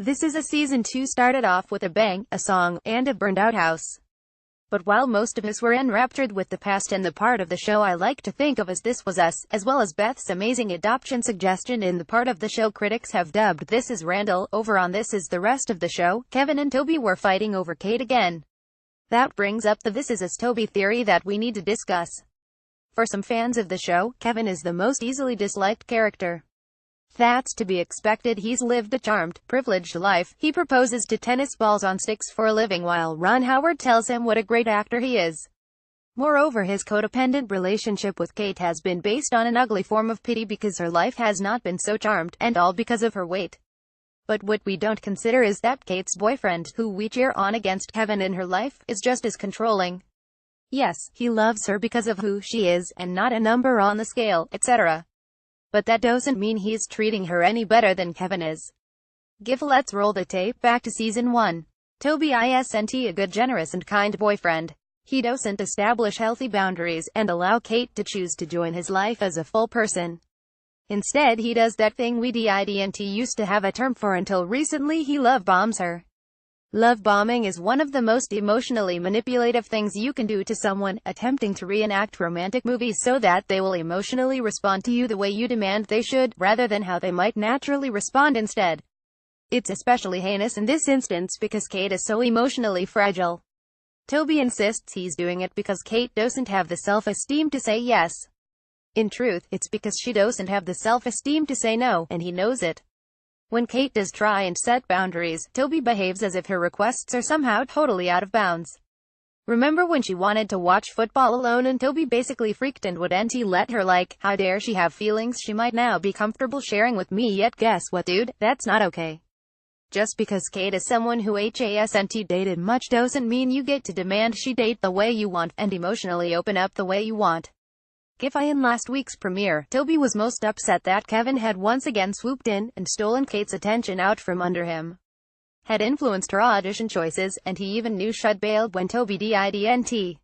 This is a season 2 started off with a bang, a song, and a burned-out house. But while most of us were enraptured with the past and the part of the show I like to think of as This Was Us, as well as Beth's amazing adoption suggestion in the part of the show critics have dubbed This Is Randall, over on This Is the rest of the show, Kevin and Toby were fighting over Kate again. That brings up the This Is Us Toby theory that we need to discuss. For some fans of the show, Kevin is the most easily disliked character. That's to be expected. He's lived a charmed, privileged life. He proposes to tennis balls on sticks for a living while Ron Howard tells him what a great actor he is. Moreover, his codependent relationship with Kate has been based on an ugly form of pity because her life has not been so charmed, and all because of her weight. But what we don't consider is that Kate's boyfriend, who we cheer on against Kevin in her life, is just as controlling. Yes, he loves her because of who she is, and not a number on the scale, etc. But that doesn't mean he's treating her any better than Kevin is. Let's roll the tape back to season 1. Toby isn't a good, generous and kind boyfriend. He doesn't establish healthy boundaries, and allow Kate to choose to join his life as a full person. Instead, he does that thing we didn't used to have a term for until recently: he love bombs her. Love bombing is one of the most emotionally manipulative things you can do to someone, attempting to reenact romantic movies so that they will emotionally respond to you the way you demand they should, rather than how they might naturally respond instead. It's especially heinous in this instance because Kate is so emotionally fragile. Toby insists he's doing it because Kate doesn't have the self-esteem to say yes. In truth, it's because she doesn't have the self-esteem to say no, and he knows it. When Kate does try and set boundaries, Toby behaves as if her requests are somehow totally out of bounds. Remember when she wanted to watch football alone and Toby basically freaked and wouldn't let her? Like, how dare she have feelings she might now be comfortable sharing with me? Yet guess what, dude, that's not okay. Just because Kate is someone who hasn't dated much doesn't mean you get to demand she date the way you want, and emotionally open up the way you want. In last week's premiere, Toby was most upset that Kevin had once again swooped in, and stolen Kate's attention out from under him. Had influenced her audition choices, and he even knew she'd bailed when Toby didn't.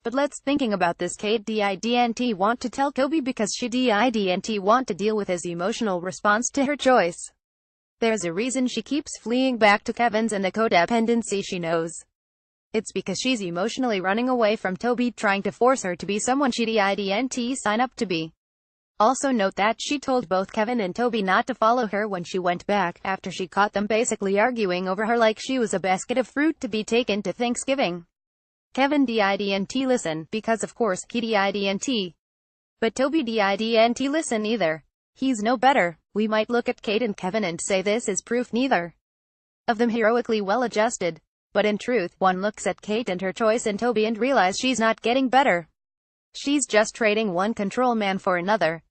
But let's thinking about this: Kate didn't want to tell Toby because she didn't want to deal with his emotional response to her choice. There's a reason she keeps fleeing back to Kevin's and the codependency she knows. It's because she's emotionally running away from Toby, trying to force her to be someone she didn't sign up to be. Also note that she told both Kevin and Toby not to follow her when she went back, after she caught them basically arguing over her like she was a basket of fruit to be taken to Thanksgiving. Kevin didn't listen, because of course, he didn't. But Toby didn't listen either. He's no better. We might look at Kate and Kevin and say this is proof neither of them heroically well adjusted. But in truth, one looks at Kate and her choice in Toby and realize she's not getting better. She's just trading one control man for another.